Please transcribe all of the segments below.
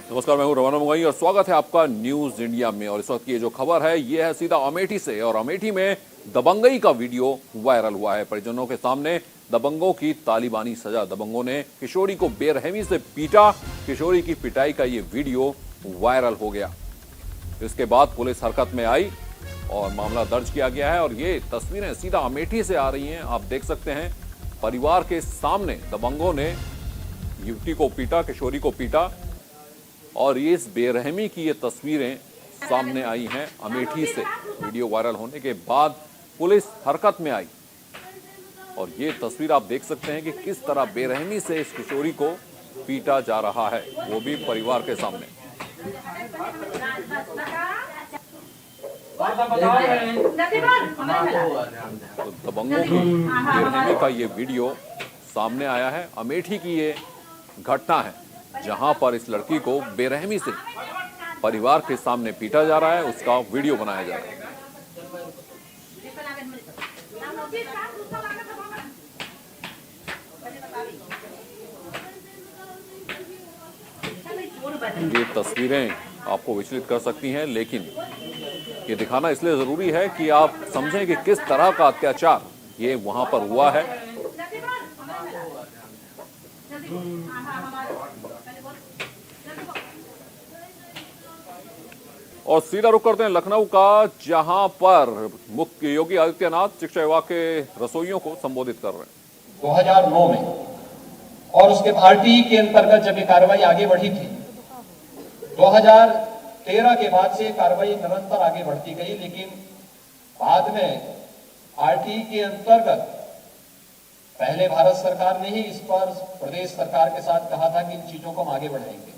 नमस्कार, मैं हूं रवाना मुंगई और स्वागत है आपका न्यूज इंडिया में। और इस वक्त की ये जो खबर है ये है सीधा अमेठी से, और अमेठी में दबंगई का वीडियो वायरल हुआ है। परिजनों के सामने दबंगों की तालिबानी सजा। दबंगों ने किशोरी को बेरहमी से पीटा। किशोरी की पिटाई का ये वीडियो वायरल हो गया। इसके बाद पुलिस हरकत में आई और मामला दर्ज किया गया है। और ये तस्वीरें सीधा अमेठी से आ रही हैं, आप देख सकते हैं। परिवार के सामने दबंगों ने युवती को पीटा, किशोरी को पीटा, और ये इस बेरहमी की ये तस्वीरें सामने आई हैं अमेठी से। वीडियो वायरल होने के बाद पुलिस हरकत में आई और ये तस्वीर आप देख सकते हैं कि किस तरह बेरहमी से इस किशोरी को पीटा जा रहा है, वो भी परिवार के सामने। तो दबंगों की बेरहमी का ये वीडियो सामने आया है। अमेठी की ये घटना है जहां पर इस लड़की को बेरहमी से परिवार के सामने पीटा जा रहा है, उसका वीडियो बनाया जा रहा है। ये तस्वीरें आपको विचलित कर सकती हैं, लेकिन ये दिखाना इसलिए जरूरी है कि आप समझें कि किस तरह का अत्याचार ये वहां पर हुआ है। और सीधा रुख करते हैं लखनऊ का, जहां पर मुख्य योगी आदित्यनाथ शिक्षा विभाग के रसोइयों को संबोधित कर रहे हैं। 2009 में और उसके आरटीई के अंतर्गत जब ये कार्रवाई आगे बढ़ी थी, 2013 के बाद से कार्रवाई निरंतर आगे बढ़ती गई, लेकिन बाद में आरटीई के अंतर्गत पहले भारत सरकार ने ही इस पर प्रदेश सरकार के साथ कहा था कि इन चीजों को हम आगे बढ़ाएंगे।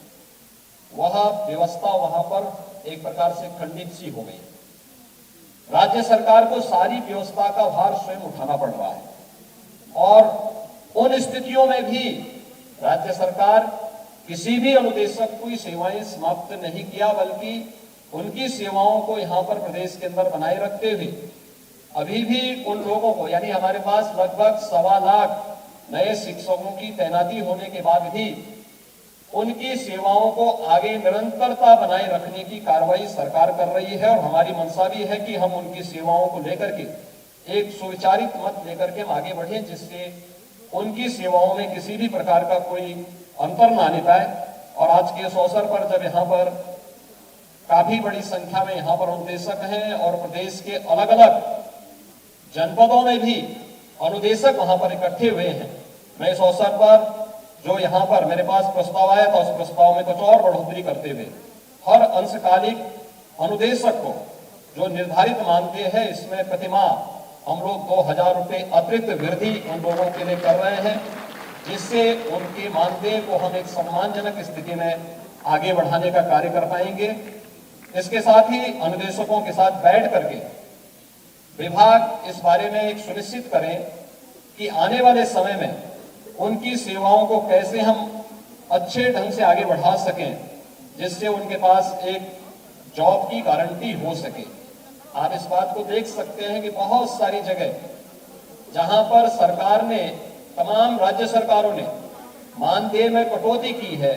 वह व्यवस्था वहां पर एक प्रकार से खंडित सी हो गई। राज्य सरकार को सारी व्यवस्था का भार स्वयं उठाना पड़ रहा है और उन स्थितियों में भी राज्य सरकार किसी भी अनुदेशक की सेवाएं समाप्त नहीं किया, बल्कि उनकी सेवाओं को यहां पर प्रदेश के अंदर बनाए रखते हुए अभी भी उन लोगों को, यानी हमारे पास लगभग 1.25 लाख नए शिक्षकों की तैनाती होने के बाद भी उनकी सेवाओं को आगे निरंतरता बनाए रखने की कार्रवाई सरकार कर रही है। और हमारी मंशा भी है कि हम उनकी सेवाओं को लेकर के एक सुविचारित मत लेकर के हम आगे बढ़े, जिससे उनकी सेवाओं में किसी भी प्रकार का कोई अंतर न आने पाए। और आज के इस अवसर पर जब यहाँ पर काफी बड़ी संख्या में यहाँ पर अनुदेशक हैं और प्रदेश के अलग अलग जनपदों में भी अनुदेशक वहां पर इकट्ठे हुए हैं, मैं इस अवसर पर जो यहाँ पर मेरे पास प्रस्ताव आया था, उस प्रस्ताव में कुछ और बढ़ोतरी करते हुए हर अंशकालिक अनुदेशक को जो निर्धारित मानदेय है, इसमें प्रतिमाह हम लोग 2000 रुपये अतिरिक्त वृद्धि उन लोगों के लिए कर रहे हैं, जिससे उनके मानदेय को हम एक सम्मानजनक स्थिति में आगे बढ़ाने का कार्य कर पाएंगे। इसके साथ ही अनुदेशकों के साथ बैठ करके विभाग इस बारे में एक सुनिश्चित करें कि आने वाले समय में उनकी सेवाओं को कैसे हम अच्छे ढंग से आगे बढ़ा सकें, जिससे उनके पास एक जॉब की गारंटी हो सके। आप इस बात को देख सकते हैं कि बहुत सारी जगह जहां पर सरकार ने, तमाम राज्य सरकारों ने मानदेय में कटौती की है,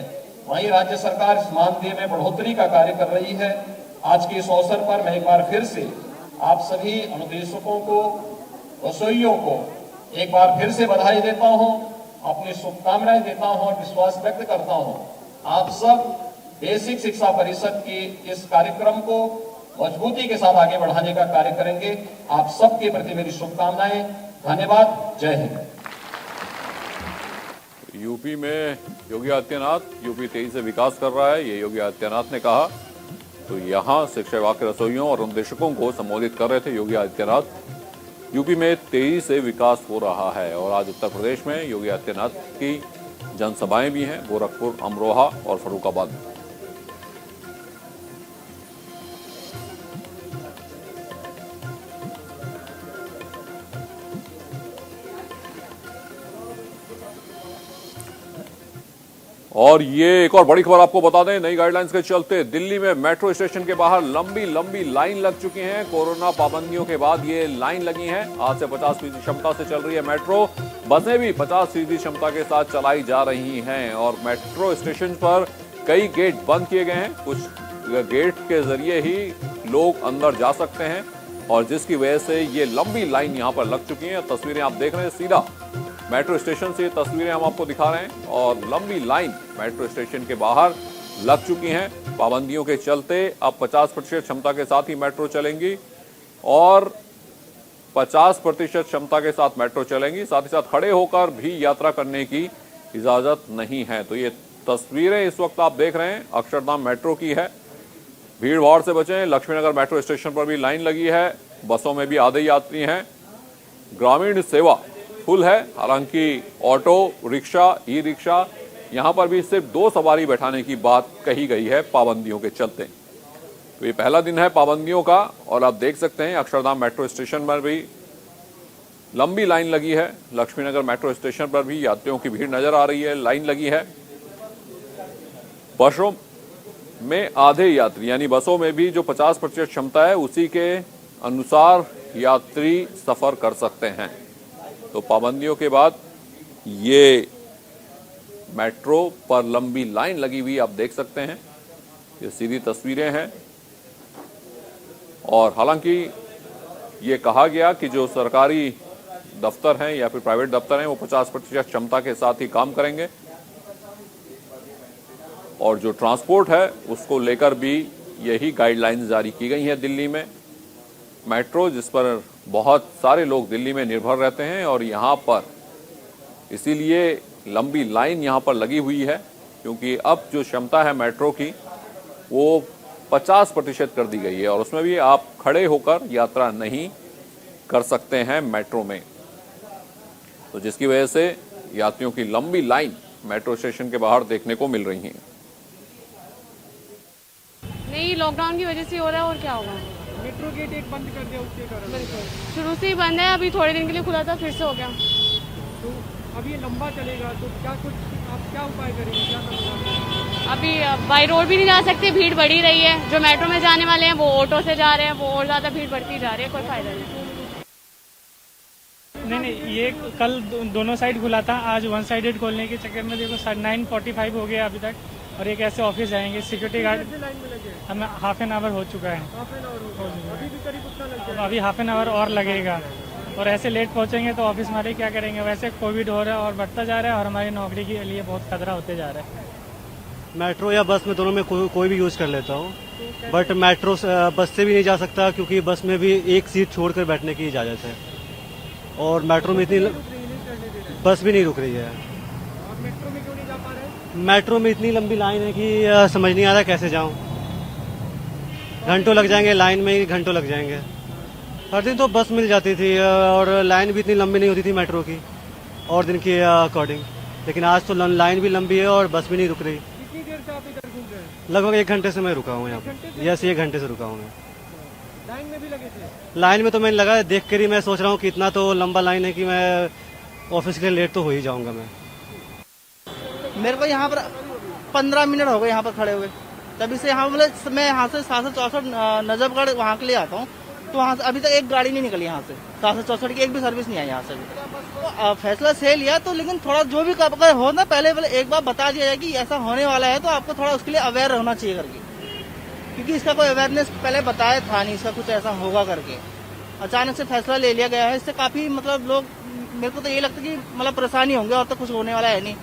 वहीं राज्य सरकार इस मानदेय में बढ़ोतरी का कार्य कर रही है। आज के इस अवसर पर मैं एक बार फिर से आप सभी अनुदेशकों को, रसोइयों को एक बार फिर से बधाई देता हूं, अपनी शुभकामनाएं देता हूं और विश्वास व्यक्त करता हूं आप सब बेसिक शिक्षा परिषद के इस कार्यक्रम को मजबूती के साथ आगे बढ़ाने का कार्य करेंगे। आप सबके प्रति मेरी शुभकामनाएं। धन्यवाद। जय हिंद। यूपी में योगी आदित्यनाथ यूपी तेजी से विकास कर रहा है, ये योगी आदित्यनाथ ने कहा। तो यहाँ शिक्षा विभाग के रसोइयों और अनुदेशकों को संबोधित कर रहे थे योगी आदित्यनाथ। यूपी में तेजी से विकास हो रहा है और आज उत्तर प्रदेश में योगी आदित्यनाथ की जनसभाएं भी हैं, गोरखपुर, अमरोहा और फर्रुखाबाद में। और ये एक और बड़ी खबर आपको बता दें, नई गाइडलाइंस के चलते दिल्ली में मेट्रो स्टेशन के बाहर लंबी लंबी लाइन लग चुकी है। कोरोना पाबंदियों के बाद ये लाइन लगी है। आज से 50% क्षमता से चल रही है मेट्रो। बसें भी 50% क्षमता के साथ चलाई जा रही हैं और मेट्रो स्टेशन पर कई गेट बंद किए गए हैं, कुछ गेट के जरिए ही लोग अंदर जा सकते हैं और जिसकी वजह से ये लंबी लाइन यहां पर लग चुकी है। तस्वीरें आप देख रहे हैं, सीधा मेट्रो स्टेशन से तस्वीरें हम आपको दिखा रहे हैं और लंबी लाइन मेट्रो स्टेशन के बाहर लग चुकी हैं। पाबंदियों के चलते अब 50% क्षमता के साथ ही मेट्रो चलेंगी और 50% क्षमता के साथ मेट्रो चलेंगी, साथ ही साथ खड़े होकर भी यात्रा करने की इजाजत नहीं है। तो ये तस्वीरें इस वक्त आप देख रहे हैं अक्षरधाम मेट्रो की है। भीड़ भाड़ से बचें, लक्ष्मीनगर मेट्रो स्टेशन पर भी लाइन लगी है, बसों में भी आधे यात्री हैं। ग्रामीण सेवा फुल है, हालांकि ऑटो रिक्शा ई रिक्शा यहां पर भी सिर्फ 2 सवारी बैठाने की बात कही गई है पाबंदियों के चलते। तो ये पहला दिन है पाबंदियों का और आप देख सकते हैं अक्षरधाम मेट्रो स्टेशन पर भी लंबी लाइन लगी है। लक्ष्मीनगर मेट्रो स्टेशन पर भी यात्रियों की भीड़ नजर आ रही है, लाइन लगी है। बसों में आधे यात्री यानी बसों में भी जो 50% क्षमता है उसी के अनुसार यात्री सफर कर सकते हैं। तो पाबंदियों के बाद ये मेट्रो पर लंबी लाइन लगी हुई आप देख सकते हैं, ये सीधी तस्वीरें हैं। और हालांकि ये कहा गया कि जो सरकारी दफ्तर हैं या फिर प्राइवेट दफ्तर हैं वो 50% क्षमता के साथ ही काम करेंगे और जो ट्रांसपोर्ट है उसको लेकर भी यही गाइडलाइंस जारी की गई हैं दिल्ली में। मेट्रो जिस पर बहुत सारे लोग दिल्ली में निर्भर रहते हैं और यहाँ पर इसीलिए लंबी लाइन यहाँ पर लगी हुई है क्योंकि अब जो क्षमता है मेट्रो की वो 50% कर दी गई है और उसमें भी आप खड़े होकर यात्रा नहीं कर सकते हैं मेट्रो में। तो जिसकी वजह से यात्रियों की लंबी लाइन मेट्रो स्टेशन के बाहर देखने को मिल रही है। नहीं, लॉकडाउन की वजह से हो रहा है और क्या होगा। मेट्रो गेट एक बंद कर दिया उसके कारण। बिल्कुल, शुरू से ही बंद है, अभी थोड़े दिन के लिए खुला था फिर से हो गया। तो अब ये लंबा चलेगा तो क्या कुछ आप क्या उपाय करेंगे, क्या करेंगे? अभी बाई रोड भी नहीं जा सकते, भीड़ बढ़ी रही है। जो मेट्रो में जाने वाले हैं वो ऑटो से जा रहे हैं, वो और ज्यादा भीड़ बढ़ती जा रही है, कोई फायदा नहीं। नहीं, ये कल दोनों साइड खुला था, आज वन साइडेड खोलने के चक्कर में देखो 9:45 हो गया अभी तक और एक ऐसे ऑफिस जाएंगे। सिक्योरिटी गार्ड हमें हाफ एन आवर हो चुका है, अभी भी करीब उतना लग जाएगा, अभी हाफ एन आवर और लगेगा और ऐसे लेट पहुंचेंगे तो ऑफिस वाले क्या करेंगे। वैसे कोविड हो रहा है और बढ़ता जा रहा है और हमारी नौकरी के लिए बहुत खतरा होते जा रहा है। मेट्रो या बस में दोनों में कोई भी यूज़ कर लेता हूँ, बट मेट्रो बस से भी नहीं जा सकता क्योंकि बस में भी एक सीट छोड़कर बैठने की इजाज़त है और मेट्रो में इतनी बस भी नहीं रुक रही है। मेट्रो में क्यों नहीं जा पा रहे? मेट्रो में इतनी लंबी लाइन है कि समझ नहीं आ रहा कैसे जाऊँ। घंटों लग जाएंगे, लाइन में ही घंटों लग जाएंगे। हर दिन तो बस मिल जाती थी और लाइन भी इतनी लंबी नहीं होती थी मेट्रो की और दिन के अकॉर्डिंग, लेकिन आज तो लाइन भी लंबी है और बस भी नहीं रुक रही। कितनी देर से आप इधर घूम रहे हैं? लगभग 1 घंटे से मैं रुका हूँ यहाँ पर। यस, 1 घंटे से रुका हूँ मैं। लाइन में भी लगे थे? लाइन में तो मैंने लगा देख कर ही मैं सोच रहा हूँ कि इतना तो लंबा लाइन है कि मैं ऑफिस के लिए लेट तो हो ही जाऊंगा मैं। मेरे को यहाँ पर 15 मिनट हो गए यहाँ पर खड़े हुए, तभी से यहाँ मतलब मैं यहाँ से 6764 नजफगढ़ वहाँ के लिए आता हूँ तो वहाँ से अभी तक एक गाड़ी नहीं निकली यहाँ से। 6764 की एक भी सर्विस नहीं आई यहाँ से। तो फैसला सही लिया तो, लेकिन थोड़ा जो भी अगर हो ना पहले एक बार बता दिया जाए कि ऐसा होने वाला है तो आपको थोड़ा उसके लिए अवेयर होना चाहिए करके, क्योंकि इसका कोई अवेयरनेस पहले बताया था नहीं इसका कुछ ऐसा होगा करके। अचानक से फैसला ले लिया गया है, इससे काफी मतलब लोग, मेरे को तो ये लगता है कि मतलब परेशानी होंगे और तो कुछ होने वाला है नहीं।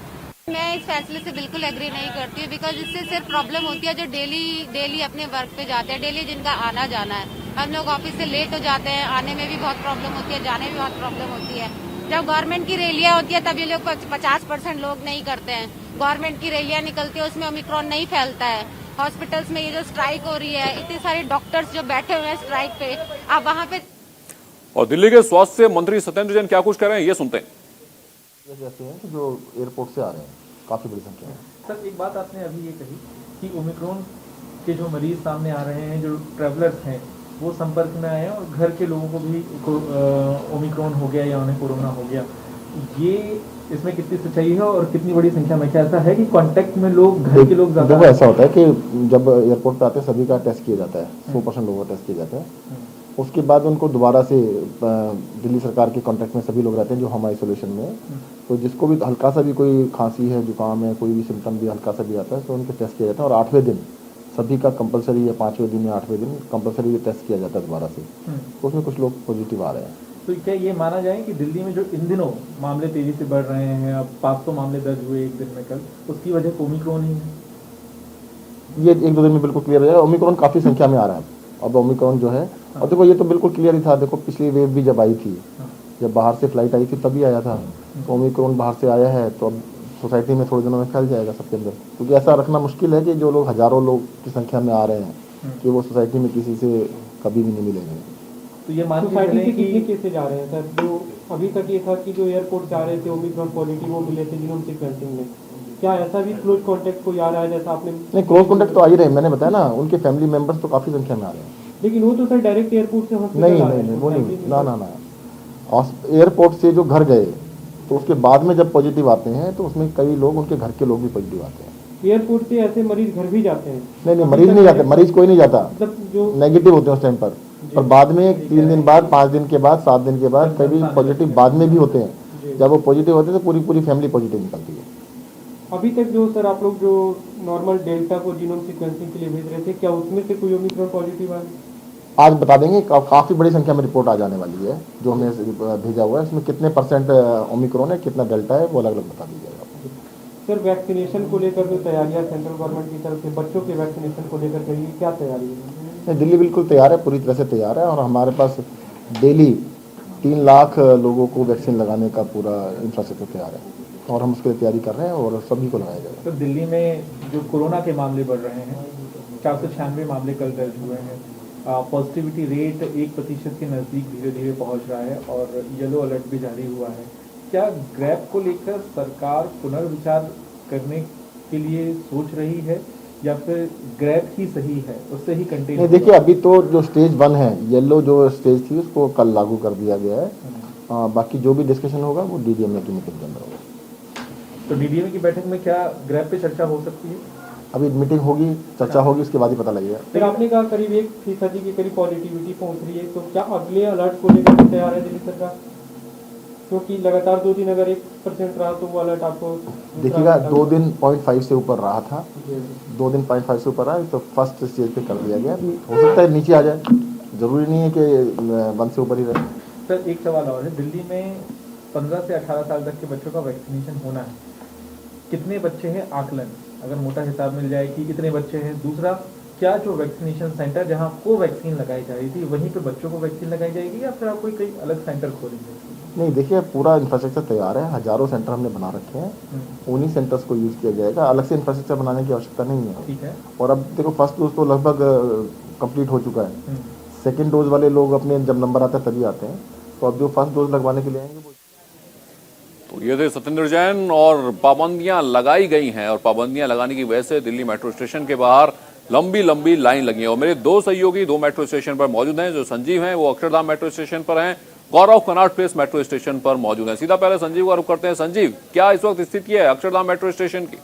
मैं इस फैसले से बिल्कुल एग्री नहीं करती हूँ, बिकॉज इससे सिर्फ प्रॉब्लम होती है जो डेली अपने वर्क पे जाते हैं, डेली जिनका आना जाना है। हम लोग ऑफिस से लेट हो जाते हैं, आने में भी बहुत प्रॉब्लम होती है, जाने में भी बहुत प्रॉब्लम होती है। जब गवर्नमेंट की रैलियां होती है तब ये लोग 50% लोग नहीं करते हैं। गवर्नमेंट की रैलियां निकलती है उसमें ओमिक्रॉन नहीं फैलता है। हॉस्पिटल्स में ये जो स्ट्राइक हो रही है, इतने सारे डॉक्टर्स जो बैठे हुए हैं स्ट्राइक पे, आप वहाँ पे। और दिल्ली के स्वास्थ्य मंत्री सत्येंद्र जैन क्या कुछ कह रहे हैं ये सुनते हैं। ये कहते हैं कि जो एयरपोर्ट से आ रहे हैं काफी बड़ी संख्या में। सर, एक बात आपने अभी ये कही कि ओमिक्रॉन के जो मरीज सामने आ रहे हैं, जो ट्रैवलर्स हैं वो संपर्क में आए हैं और घर के लोगों को भी ओमिक्रॉन हो गया या उन्हें कोरोना हो गया, ये इसमें कितनी सच्चाई है और कितनी बड़ी संख्या में? क्या ऐसा है कि कांटेक्ट में लोग, घर के लोग ज्यादा? ऐसा होता है कि जब एयरपोर्ट पे आते हैं सभी का टेस्ट किया जाता है, 100% लोगों का टेस्ट किया जाता है उसके बाद उनको दोबारा से दिल्ली सरकार के कॉन्ट्रैक्ट में सभी लोग रहते हैं जो होम आइसोलेशन में, तो जिसको भी हल्का सा भी कोई खांसी है, जुकाम है, कोई भी सिम्टम भी हल्का सा भी आता है तो उनके टेस्ट किया जाता है और 8वें दिन सभी का कंपलसरी या 5वें दिन या 8वें दिन कंपलसरी टेस्ट किया जाता है दोबारा से। तो उसमें कुछ लोग पॉजिटिव आ रहे हैं। तो क्या ये माना जाए कि दिल्ली में जो इन दिनों मामले तेजी से बढ़ रहे हैं, अब 500 मामले दर्ज हुए एक दिन में कल, उसकी वजह ओमिक्रॉन ही है? ये 1-2 दिन में बिल्कुल क्लियर हो जाएगा। ओमिक्रॉन काफ़ी संख्या में आ रहा है अब ओमिक्रॉन जो है। और देखो ये तो बिल्कुल क्लियर ही था, देखो पिछली वेव भी जब आई थी, जब बाहर से फ्लाइट आई थी तभी आया था, तो ओमिक्रॉन बाहर से आया है तो अब सोसाइटी में थोड़े दिनों में फैल जाएगा सबके अंदर, क्योंकि ऐसा रखना मुश्किल है कि जो लोग हजारों लोग की संख्या में आ रहे हैं कि वो सोसाइटी में किसी से कभी भी नहीं मिलेंगे। तो ये मान सोसाइटी के कितने केसेज आ रहे हैं सर? जो अभी तक ये था कि जो एयरपोर्ट जा रहे थे ओमिक्रॉन पॉजिटिव वो मिले थे जीनोम सीक्वेंसिंग में, क्या ऐसा भी क्लोज कॉन्टेक्ट कोई आ रहा है जैसा आपने? नहीं, क्लोज कॉन्टेक्ट तो आ ही रहे, मैंने बताया ना, उनके फैमिली मेंबर्स तो काफ़ी संख्या में आ रहे हैं। लेकिन वो तो सर डायरेक्ट एयरपोर्ट से हॉस्पिटल नहीं, वो नहीं, ना एयरपोर्ट से जो घर गए तो उसके बाद में जब पॉजिटिव आते हैं तो उसमें कई लोग, उनके घर के लोग भी पॉजिटिव आते हैं। एयरपोर्ट से ऐसे मरीज घर भी जाते हैं? नहीं, मरीज नहीं जाते, मरीज कोई नहीं जाता, मतलब जो नेगेटिव होते हैं उस टाइम पर बाद में 3 दिन बाद, 5 दिन के बाद, 7 दिन के बाद कभी पॉजिटिव बाद में भी होते हैं। जब वो पॉजिटिव होते हैं तो पूरी फैमिली पॉजिटिव निकलती है। अभी तक जो सर आप लोग जो नॉर्मल डेल्टा को जीनोम सीक्वेंसिंग के लिए भेज रहे थे, क्या उसमें से कोई ओमिक्रॉन पॉजिटिव आ? आज बता देंगे, काफ़ी बड़ी संख्या में रिपोर्ट आ जाने वाली है जो हमें भेजा हुआ है, इसमें कितने % ओमिक्रॉन है, कितना डेल्टा है, वो अलग अलग बता दीजिएगा। सर वैक्सीनेशन को लेकर जो तैयारियां सेंट्रल गवर्नमेंट की तरफ से बच्चों के वैक्सीनेशन को लेकर करिए, क्या तैयारी है? दिल्ली बिल्कुल तैयार है, पूरी तरह से तैयार है और हमारे पास डेली 3 लाख लोगों को वैक्सीन लगाने का पूरा इंफ्रास्ट्रक्चर तैयार है और हम उसके लिए तैयारी कर रहे हैं और सभी को लगाया जाएगा। तो दिल्ली में जो कोरोना के मामले बढ़ रहे हैं, 496 मामले कल दर्ज हुए हैं, पॉजिटिविटी रेट 1% के नज़दीक धीरे धीरे पहुंच रहा है और येलो अलर्ट भी जारी हुआ है। क्या ग्रैब को लेकर सरकार पुनर्विचार करने के लिए सोच रही है या फिर ग्रैब ही सही है, उससे ही कंटेन? नहीं, देखिए अभी तो जो स्टेज 1 है, येलो जो स्टेज थी उसको कल लागू कर दिया गया है। बाकी जो भी डिस्कशन होगा वो DDMA की मीटिंग के अंदर होगा। तो DDMA की बैठक में क्या ग्रैब पे चर्चा हो सकती है? अभी मीटिंग होगी, चर्चा होगी, उसके बाद ही पता लगेगा। फिर आपने कहा करीब 1% के करीब पॉजिटिविटी पहुंच रही है, तो क्या अगले अलर्ट को लेकर तैयार है दिल्ली सरकार? क्योंकि लगातार 2 दिन अगर 1% रहा तो वो अलर्ट आपको देखिएगा 2 दिन 0.5 से ऊपर रहा था, 2 दिन 0.5 से ऊपर रहा तो फर्स्ट स्टेज पे कर दिया गया। हो सकता है नीचे आ जाए, जरूरी नहीं है कि 1 से ऊपर ही रहे। सर एक सवाल और है, दिल्ली में 15 से 18 साल तक के बच्चों का वैक्सीनेशन होना है, कितने बच्चे हैं आकलन, अगर मोटा हिसाब मिल जाए कि कितने बच्चे हैं? दूसरा, क्या जो वैक्सीनेशन सेंटर जहां कोवैक्सीन लगाई जा रही थी वहीं पे बच्चों को वैक्सीन लगाई जाएगी या फिर आप कोई कई अलग सेंटर खोलेंगे? नहीं, देखिए पूरा इंफ्रास्ट्रक्चर तैयार है, हजारों सेंटर हमने बना रखे हैं, उन्हीं सेंटर्स को यूज़ किया जाएगा, अलग से इंफ्रास्ट्रक्चर बनाने की आवश्यकता नहीं है। ठीक है। और अब देखो फर्स्ट डोज तो लगभग कंप्लीट हो चुका है, सेकेंड डोज वाले लोग अपने जब नंबर आता है तभी आते हैं, तो अब जो फर्स्ट डोज लगवाने के लिए आएंगे वो। तो ये थे सत्येंद्र जैन। और पाबंदियां लगाई गई हैं और पाबंदियां लगाने की वजह से दिल्ली मेट्रो स्टेशन के बाहर लंबी लाइन लगी है और मेरे 2 सहयोगी 2 मेट्रो स्टेशन पर मौजूद हैं। जो संजीव हैं वो अक्षरधाम मेट्रो स्टेशन पर हैं, गौरव कनॉट प्लेस मेट्रो स्टेशन पर मौजूद हैं। सीधा पहले संजीव का रुख करते हैं। संजीव, क्या इस वक्त स्थिति है अक्षरधाम मेट्रो स्टेशन की?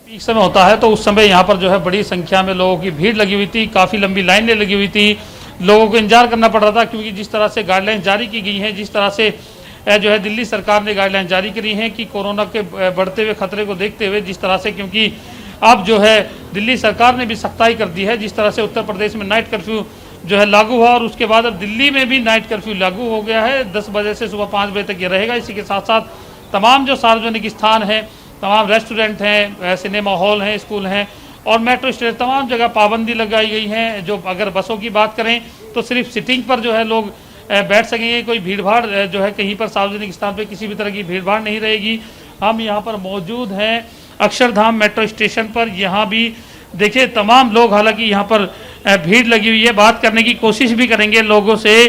पीक समय होता है तो उस समय यहाँ पर जो है बड़ी संख्या में लोगों की भीड़ लगी हुई थी, काफ़ी लंबी लाइनें लगी हुई थी, लोगों को इंतजार करना पड़ रहा था क्योंकि जिस तरह से गाइडलाइन जारी की गई हैं, जिस तरह से जो है दिल्ली सरकार ने गाइडलाइन जारी करी हैं कि कोरोना के बढ़ते हुए खतरे को देखते हुए, जिस तरह से, क्योंकि अब जो है दिल्ली सरकार ने भी सख्ताई कर दी है, जिस तरह से उत्तर प्रदेश में नाइट कर्फ्यू जो है लागू हुआ और उसके बाद अब दिल्ली में भी नाइट कर्फ्यू लागू हो गया है। 10 बजे से सुबह 5 बजे तक ये रहेगा। इसी के साथ साथ तमाम जो सार्वजनिक स्थान हैं, तमाम रेस्टोरेंट हैं, सिनेमा हॉल हैं, स्कूल हैं और मेट्रो स्टेशन, तमाम जगह पाबंदी लगाई गई है। जो अगर बसों की बात करें तो सिर्फ सिटिंग पर जो है लोग बैठ सकेंगे, कोई भीड़भाड़ जो है कहीं पर सार्वजनिक स्थान पर किसी भी तरह की भीड़भाड़ नहीं रहेगी। हम यहाँ पर मौजूद हैं अक्षरधाम मेट्रो स्टेशन पर। यहाँ भी देखिए तमाम लोग, हालांकि यहाँ पर भीड़ लगी हुई है, बात करने की कोशिश भी करेंगे लोगों से।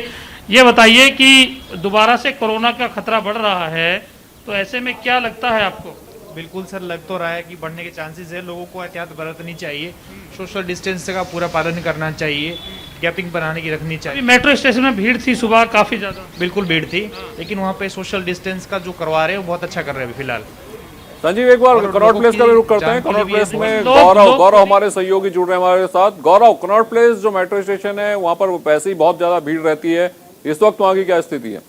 ये बताइए कि दोबारा से कोरोना का खतरा बढ़ रहा है, तो ऐसे में क्या लगता है आपको? बिल्कुल सर, लग तो रहा है कि बढ़ने के चांसेस है। लोगों को एहतियात बरतनी चाहिए, सोशल डिस्टेंस का पूरा पालन करना चाहिए, गैपिंग बनाने की रखनी चाहिए। मेट्रो स्टेशन में भीड़ थी सुबह काफ़ी ज़्यादा, बिल्कुल भीड़ थी, लेकिन वहाँ पे सोशल डिस्टेंस का जो करवा रहे हैं वो बहुत अच्छा कर रहे हैं फिलहाल। संजीव, एक बार कनॉट प्लेस का भी रुख करते हैं। कनॉट प्लेस में गौरव हमारे सहयोगी जुड़ रहे हैं हमारे साथ। गौरव, कनॉट प्लेस जो मेट्रो स्टेशन है वहां पर वैसे ही बहुत ज्यादा भीड़ रहती है, इस वक्त वहां की क्या स्थिति है?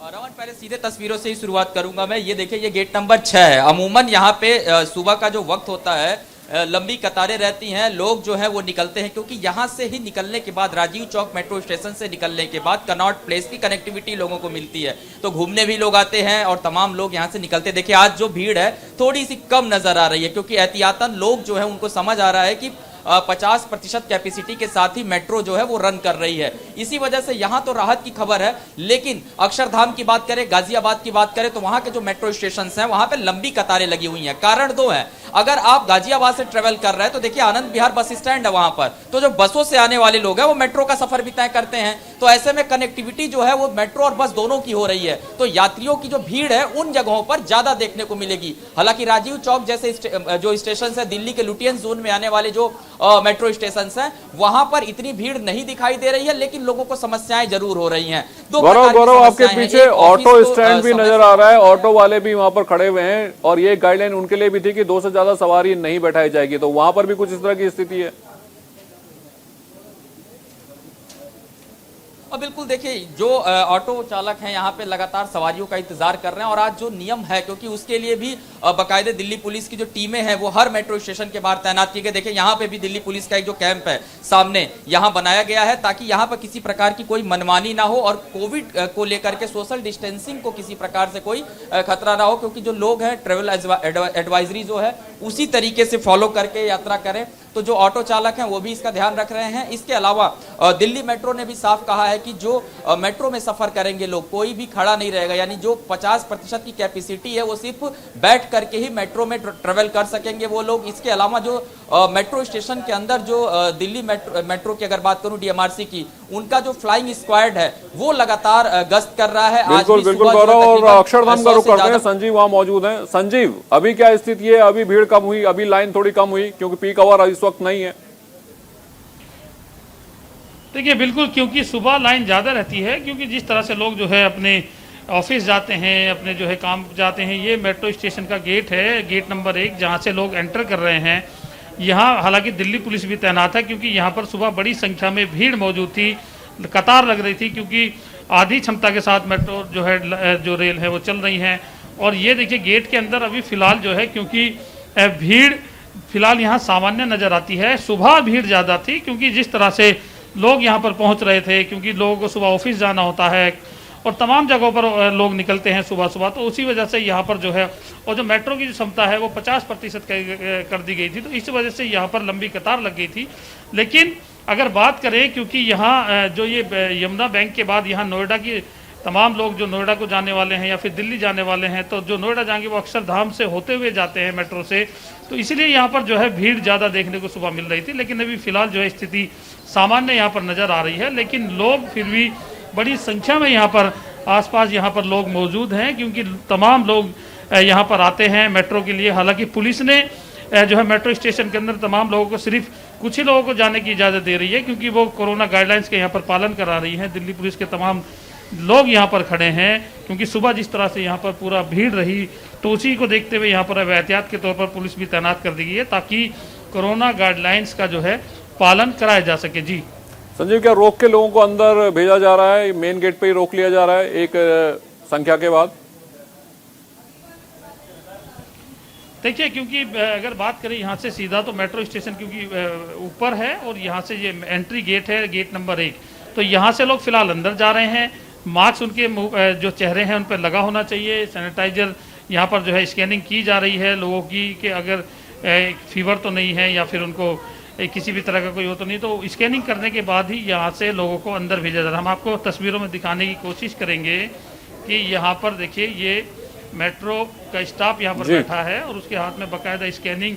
रमन, पहले सीधे तस्वीरों से ही शुरुआत करूंगा मैं। ये देखिए, ये गेट नंबर 6 है। अमूमन यहाँ पे सुबह का जो वक्त होता है लंबी कतारें रहती हैं, लोग जो है वो निकलते हैं, क्योंकि यहाँ से ही निकलने के बाद राजीव चौक मेट्रो स्टेशन से निकलने के बाद कनॉट प्लेस की कनेक्टिविटी लोगों को मिलती है, तो घूमने भी लोग आते हैं और तमाम लोग यहाँ से निकलते। देखिए, आज जो भीड़ है थोड़ी सी कम नजर आ रही है, क्योंकि एहतियातन लोग जो है उनको समझ आ रहा है कि 50% कैपेसिटी के साथ ही मेट्रो जो है वो रन कर रही है। इसी वजह से यहां तो राहत की खबर है, लेकिन अक्षरधाम की बात करें, गाजियाबाद की बात करें, तो वहां के जो मेट्रो स्टेशन हैं वहां पे लंबी कतारें लगी हुई हैं। कारण दो है। अगर आप गाजियाबाद से ट्रेवल कर रहे हैं तो देखिए आनंद विहार बस स्टैंड है वहां पर, तो जो बसों से आने वाले लोग हैं वो मेट्रो का सफर भी तय करते हैं, तो ऐसे में कनेक्टिविटी जो है वो मेट्रो और बस दोनों की हो रही है, तो यात्रियों की जो भीड़ है उन जगहों पर ज्यादा देखने को मिलेगी। हालांकि राजीव चौक जैसे जो स्टेशन है, दिल्ली के लुटियंस जोन में आने वाले जो मेट्रो स्टेशन हैं वहां पर इतनी भीड़ नहीं दिखाई दे रही है, लेकिन लोगों को समस्याएं जरूर हो रही हैं। गौरव, आपके पीछे ऑटो स्टैंड भी नजर आ रहा है, ऑटो वाले भी वहां पर खड़े हुए हैं और ये गाइडलाइन उनके लिए भी थी कि 2 से ज्यादा सवारी नहीं बैठाई जाएगी, तो वहां पर भी कुछ इस तरह की स्थिति है? और बिल्कुल देखिए, जो ऑटो चालक हैं यहाँ पे लगातार सवारियों का इंतजार कर रहे हैं, और आज जो नियम है, क्योंकि उसके लिए भी बाकायदे दिल्ली पुलिस की जो टीमें हैं वो हर मेट्रो स्टेशन के बाहर तैनात की गई। देखिए, यहाँ पे भी दिल्ली पुलिस का एक जो कैंप है सामने यहाँ बनाया गया है, ताकि यहाँ पर किसी प्रकार की कोई मनमानी ना हो और कोविड को लेकर के सोशल डिस्टेंसिंग को किसी प्रकार से कोई खतरा ना हो, क्योंकि जो लोग हैं ट्रेवल एडवाइजरी जो है उसी तरीके से फॉलो करके यात्रा करें। तो जो ऑटो चालक हैं वो भी इसका ध्यान रख रहे हैं। इसके अलावा दिल्ली मेट्रो ने भी साफ कहा है कि जो मेट्रो में सफर करेंगे लोग, कोई भी खड़ा नहीं रहेगा, यानी जो 50% की कैपेसिटी है वो सिर्फ बैठ करके ही मेट्रो में ट्रेवल कर सकेंगे वो लोग। इसके अलावा जो मेट्रो स्टेशन के अंदर जो दिल्ली मेट्रो की अगर बात करूं डीएमआरसी की, उनका जो फ्लाइंग स्क्वाड है वो लगातार गश्त कर रहा है। बिल्कुल गौरव, और अक्षरधाम का रुख करते हैं। संजीव वहां मौजूद हैं। संजीव, अभी क्या स्थिति है? अभी भीड़ कम हुई, अभी लाइन थोड़ी कम हुई, क्योंकि पीक आवर इस वक्त नहीं है। देखिए, बिल्कुल, क्योंकि सुबह लाइन ज़्यादा रहती है, क्योंकि जिस तरह से लोग जो है अपने ऑफिस जाते हैं, अपने जो है काम जाते हैं। ये मेट्रो स्टेशन का गेट है, गेट नंबर 1, जहाँ से लोग एंटर कर रहे हैं। यहाँ हालांकि दिल्ली पुलिस भी तैनात है, क्योंकि यहाँ पर सुबह बड़ी संख्या में भीड़ मौजूद थी, कतार लग रही थी, क्योंकि आधी क्षमता के साथ मेट्रो जो है जो रेल है वो चल रही हैं। और ये देखिए, गेट के अंदर अभी फ़िलहाल जो है, क्योंकि भीड़ फिलहाल यहाँ सामान्य नज़र आती है। सुबह भीड़ ज़्यादा थी, क्योंकि जिस तरह से लोग यहाँ पर पहुँच रहे थे, क्योंकि लोगों को सुबह ऑफिस जाना होता है और तमाम जगहों पर लोग निकलते हैं सुबह सुबह, तो उसी वजह से यहाँ पर जो है, और जो मेट्रो की जो क्षमता है वो 50% कर दी गई थी, तो इस वजह से यहाँ पर लंबी कतार लग गई थी। लेकिन अगर बात करें, क्योंकि यहाँ जो ये यमुना बैंक के बाद यहाँ नोएडा की तमाम लोग जो नोएडा को जाने वाले हैं या फिर दिल्ली जाने वाले हैं, तो जो नोएडा जाएंगे वो अक्षरधाम से होते हुए जाते हैं मेट्रो से, तो इसलिए यहाँ पर जो है भीड़ ज़्यादा देखने को सुबह मिल रही थी। लेकिन अभी फ़िलहाल जो है स्थिति सामान्य यहाँ पर नज़र आ रही है, लेकिन लोग फिर भी बड़ी संख्या में यहाँ पर आसपास यहाँ पर लोग मौजूद हैं, क्योंकि तमाम लोग यहाँ पर आते हैं मेट्रो के लिए। हालांकि पुलिस ने जो है मेट्रो स्टेशन के अंदर तमाम लोगों को, सिर्फ कुछ ही लोगों को जाने की इजाज़त दे रही है, क्योंकि वो कोरोना गाइडलाइंस के यहाँ पर पालन करा रही हैं। दिल्ली पुलिस के तमाम लोग यहाँ पर खड़े हैं, क्योंकि सुबह जिस तरह से यहाँ पर पूरा भीड़ रही, तो उसी को देखते हुए यहाँ पर एहतियात के तौर पर पुलिस भी तैनात कर दी गई है, ताकि कोरोना गाइडलाइंस का जो है पालन कराया जा सके। जी संजीव, क्या रोक के लोगों को अंदर भेजा जा रहा है? मेन गेट पे ही रोक लिया जा रहा है एक संख्या के बाद? देखिए, क्योंकि अगर बात करें यहाँ से सीधा, तो मेट्रो स्टेशन क्योंकि ऊपर है और यहाँ से ये एंट्री गेट है, गेट नंबर 1, तो यहाँ से लोग फिलहाल अंदर जा रहे हैं। मास्क उनके जो चेहरे हैं उन पर लगा होना चाहिए। सैनिटाइजर यहाँ पर जो है स्कैनिंग की जा रही है लोगों की, कि अगर फीवर तो नहीं है या फिर उनको किसी भी तरह का कोई हो तो नहीं, तो स्कैनिंग करने के बाद ही यहाँ से लोगों को अंदर भेजा जा रहा है। हम आपको तस्वीरों में दिखाने की कोशिश करेंगे कि यहाँ पर देखिए, ये मेट्रो का स्टाफ यहाँ पर बैठा है और उसके हाथ में बाकायदा स्कैनिंग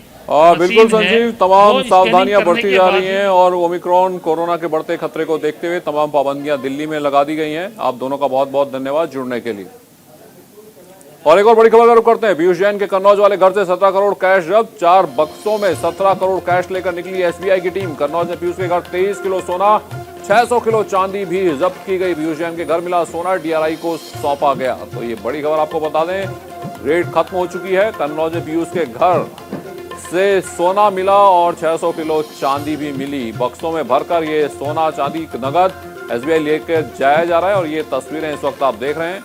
बिल्कुल संजीव, तमाम सावधानियां बढ़ती जा रही हैं और ओमिक्रॉन कोरोना के बढ़ते खतरे को देखते हुए तमाम पाबंदियां दिल्ली में लगा दी गई हैं। आप दोनों का बहुत बहुत धन्यवाद जुड़ने के लिए। और एक और बड़ी खबर का रुख करते हैं। पीयूष जैन के कन्नौज वाले घर से 17 करोड़ कैश जब्त, 4 बक्सों में 17 करोड़ कैश लेकर निकली एसबीआई की टीम। कन्नौज में पीयूष के घर 23 किलो सोना, 600 किलो चांदी भी जब्त की गई। पीयूष जैन के घर मिला सोना, डीआरआई को सौंपा गया। तो ये बड़ी खबर आपको बता दें, रेड खत्म हो चुकी है। कन्नौज में पीयूष के घर से सोना मिला और 600 किलो चांदी भी मिली। बक्सों में भरकर ये सोना चांदी नगद एसबीआई लेकर जाया जा रहा है। और ये तस्वीरें इस वक्त आप देख रहे हैं।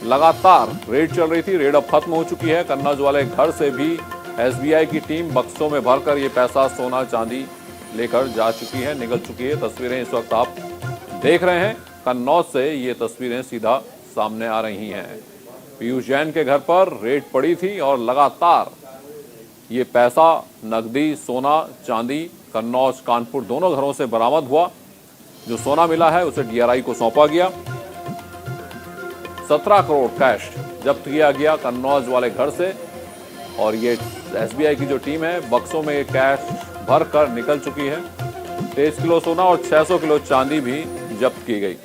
लगातार रेड चल रही थी, रेड अब खत्म हो चुकी है। कन्नौज वाले घर से भी एसबीआई की टीम बक्सों में भरकर ये पैसा सोना चांदी लेकर जा चुकी है, निकल चुकी है। तस्वीरें इस वक्त आप देख रहे हैं। कन्नौज से ये तस्वीरें सीधा सामने आ रही हैं। पीयूष जैन के घर पर रेड पड़ी थी और लगातार ये पैसा, नकदी, सोना चांदी कन्नौज कानपुर दोनों घरों से बरामद हुआ। जो सोना मिला है उसे डीआरआई को सौंपा गया। 17 करोड़ कैश जब्त किया गया कन्नौज वाले घर से। और ये एसबीआई की जो टीम है बक्सों में कैश भर कर निकल चुकी है। 23 किलो सोना और 600 किलो चांदी भी जब्त की गई।